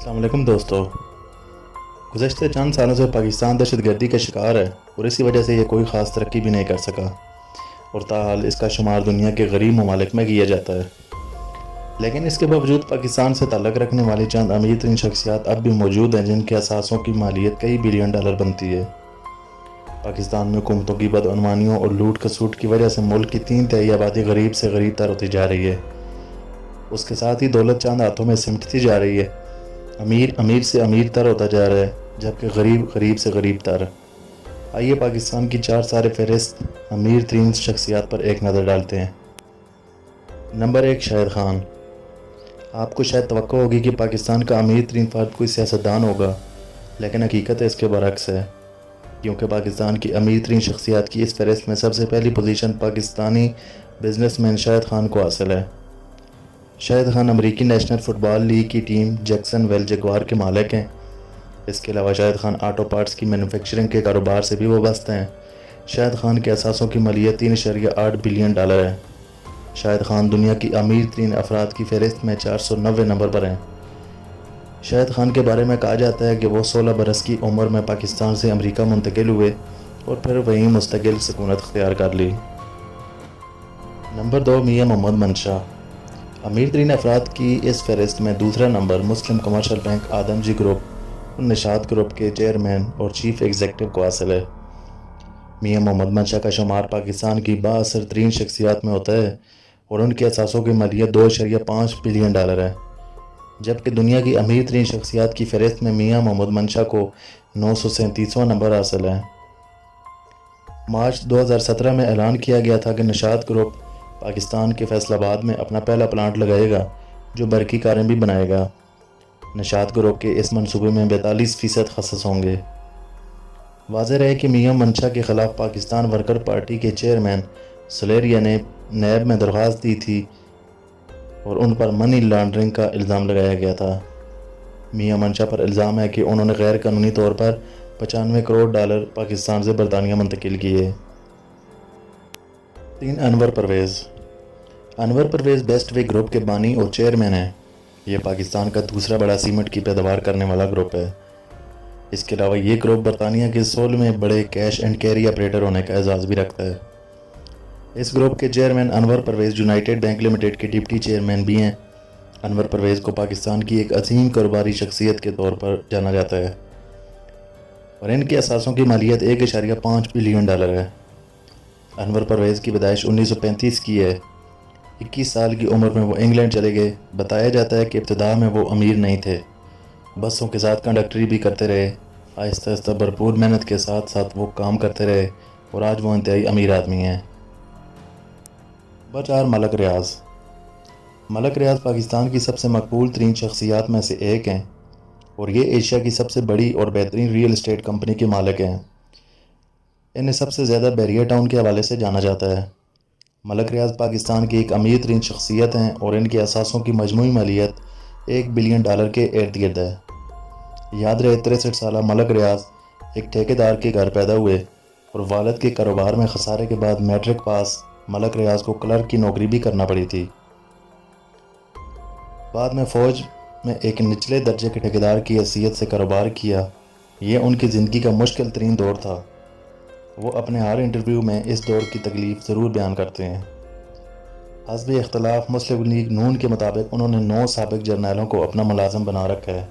السلام علیکم دوستو، گزشتہ چند سالوں سے پاکستان دہشت گردی کا شکار ہے اور اسی وجہ سے یہ کوئی خاص ترقی بھی نہیں کر سکا اور تاحال اس کا شمار دنیا کے غریب ممالک میں کیا جاتا ہے۔ لیکن اس کے باوجود پاکستان سے تعلق رکھنے والی چند امیر ترین شخصیات اب بھی موجود ہیں جن کے اثاثوں کی مالیت کئی بلین ڈالر بنتی ہے۔ پاکستان میں حکومتوں کی بدعنوانیوں اور لوٹ کسوٹ کی وجہ سے ملک کی 3/3 آبادی غریب سے غریب تر ہوتی جا رہی ہے۔ اس کے ساتھ ہی دولت چند ہاتھوں میں سمٹتی جا رہی ہے۔ امیر امیر سے امیر تر ہوتا جا رہا ہے جبکہ غریب غریب سے غریب تر۔ آئیے پاکستان کی 4 سارے فہرست امیر ترین شخصیات پر ایک نظر ڈالتے ہیں۔ نمبر 1، شاہد خان۔ آپ کو شاید توقع ہوگی کہ پاکستان کا امیر ترین فرد کوئی سیاستدان ہوگا، لیکن حقیقت اس کے برعکس ہے، کیونکہ پاکستان کی امیر ترین شخصیات کی اس فہرست میں سب سے پہلی پوزیشن پاکستانی بزنس مین شاہد خان کو حاصل ہے۔ شاہد خان امریکی نیشنل فٹ بال لیگ کی ٹیم جیکسن ویل جگوار کے مالک ہیں۔ اس کے علاوہ شاہد خان آٹو پارٹس کی مینوفیکچرنگ کے کاروبار سے بھی وابستہ ہیں۔ شاہد خان کے اثاثوں کی مالیت 3.8 بلین ڈالر ہے۔ شاہد خان دنیا کی امیر ترین افراد کی فہرست میں 490 نمبر پر ہیں۔ شاہد خان کے بارے میں کہا جاتا ہے کہ وہ 16 برس کی عمر میں پاکستان سے امریکہ منتقل ہوئے اور پھر وہیں مستقل سکونت اختیار کر لی۔ نمبر 2، میاں محمد منشا۔ امیر ترین افراد کی اس فہرست میں دوسرا نمبر مسلم کمرشل بینک آدم جی گروپ اور نشاط گروپ کے چیئرمین اور چیف ایگزیکٹو کو حاصل ہے۔ میاں محمد منشا کا شمار پاکستان کی بااثر ترین شخصیات میں ہوتا ہے اور ان کے اثاثوں کی مالیت 2.5 بلین ڈالر ہے، جبکہ دنیا کی امیر ترین شخصیات کی فہرست میں میاں محمد منشا کو 937واں نمبر حاصل ہے۔ مارچ 2017 میں اعلان کیا گیا تھا کہ نشاط گروپ پاکستان کے فیصل آباد میں اپنا پہلا پلانٹ لگائے گا جو برقی کاریں بھی بنائے گا۔ نشاط گروپ کے اس منصوبے میں 42% خصص ہوں گے۔ واضح رہے کہ میاں منشا کے خلاف پاکستان ورکر پارٹی کے چیئرمین سلیریا نے نیب میں درخواست دی تھی اور ان پر منی لانڈرنگ کا الزام لگایا گیا تھا۔ میاں منشا پر الزام ہے کہ انہوں نے غیر قانونی طور پر 95 کروڑ ڈالر پاکستان سے برطانیہ منتقل کیے۔ 3، انور پرویز۔ انور پرویز بیسٹ وے گروپ کے بانی اور چیئرمین ہیں۔ یہ پاکستان کا دوسرا بڑا سیمنٹ کی پیداوار کرنے والا گروپ ہے۔ اس کے علاوہ یہ گروپ برطانیہ کے 16ویں بڑے کیش اینڈ کیری آپریٹر ہونے کا اعزاز بھی رکھتا ہے۔ اس گروپ کے چیئرمین انور پرویز یونائیٹڈ بینک لمیٹڈ کے ڈپٹی چیئرمین بھی ہیں۔ انور پرویز کو پاکستان کی ایک عظیم کاروباری شخصیت کے طور پر جانا جاتا ہے اور ان کے اثاثوں کی مالیت 1.5 بلین ڈالر ہے۔ انور پرویز کی پیدائش 1935 کی ہے۔ 21 سال کی عمر میں وہ انگلینڈ چلے گئے۔ بتایا جاتا ہے کہ ابتدا میں وہ امیر نہیں تھے، بسوں کے ساتھ کنڈکٹری بھی کرتے رہے۔ آہستہ آہستہ بھرپور محنت کے ساتھ ساتھ وہ کام کرتے رہے اور آج وہ انتہائی امیر آدمی ہیں۔ نمبر 4، ملک ریاض۔ ملک ریاض پاکستان کی سب سے مقبول ترین شخصیات میں سے ایک ہیں اور یہ ایشیا کی سب سے بڑی اور بہترین ریئل اسٹیٹ کمپنی کے مالک ہیں۔ انہیں سب سے زیادہ بیریا ٹاؤن کے حوالے سے جانا جاتا ہے۔ ملک ریاض پاکستان کی ایک امیر ترین شخصیت ہیں اور ان کے اثاثوں کی مجموعی مالیت 1 بلین ڈالر کے ارد گرد ہے۔ یاد رہے 63 سالہ ملک ریاض ایک ٹھیکیدار کے گھر پیدا ہوئے اور والد کے کاروبار میں خسارے کے بعد میٹرک پاس ملک ریاض کو کلرک کی نوکری بھی کرنا پڑی تھی۔ بعد میں فوج میں ایک نچلے درجے کے ٹھیکیدار کی حیثیت سے کاروبار کیا۔ یہ ان کی زندگی کا مشکل ترین دور تھا۔ وہ اپنے ہر انٹرویو میں اس دور کی تکلیف ضرور بیان کرتے ہیں۔ حزب اختلاف مسلم لیگ نون کے مطابق انہوں نے 9 سابق جرنیلوں کو اپنا ملازم بنا رکھا ہے۔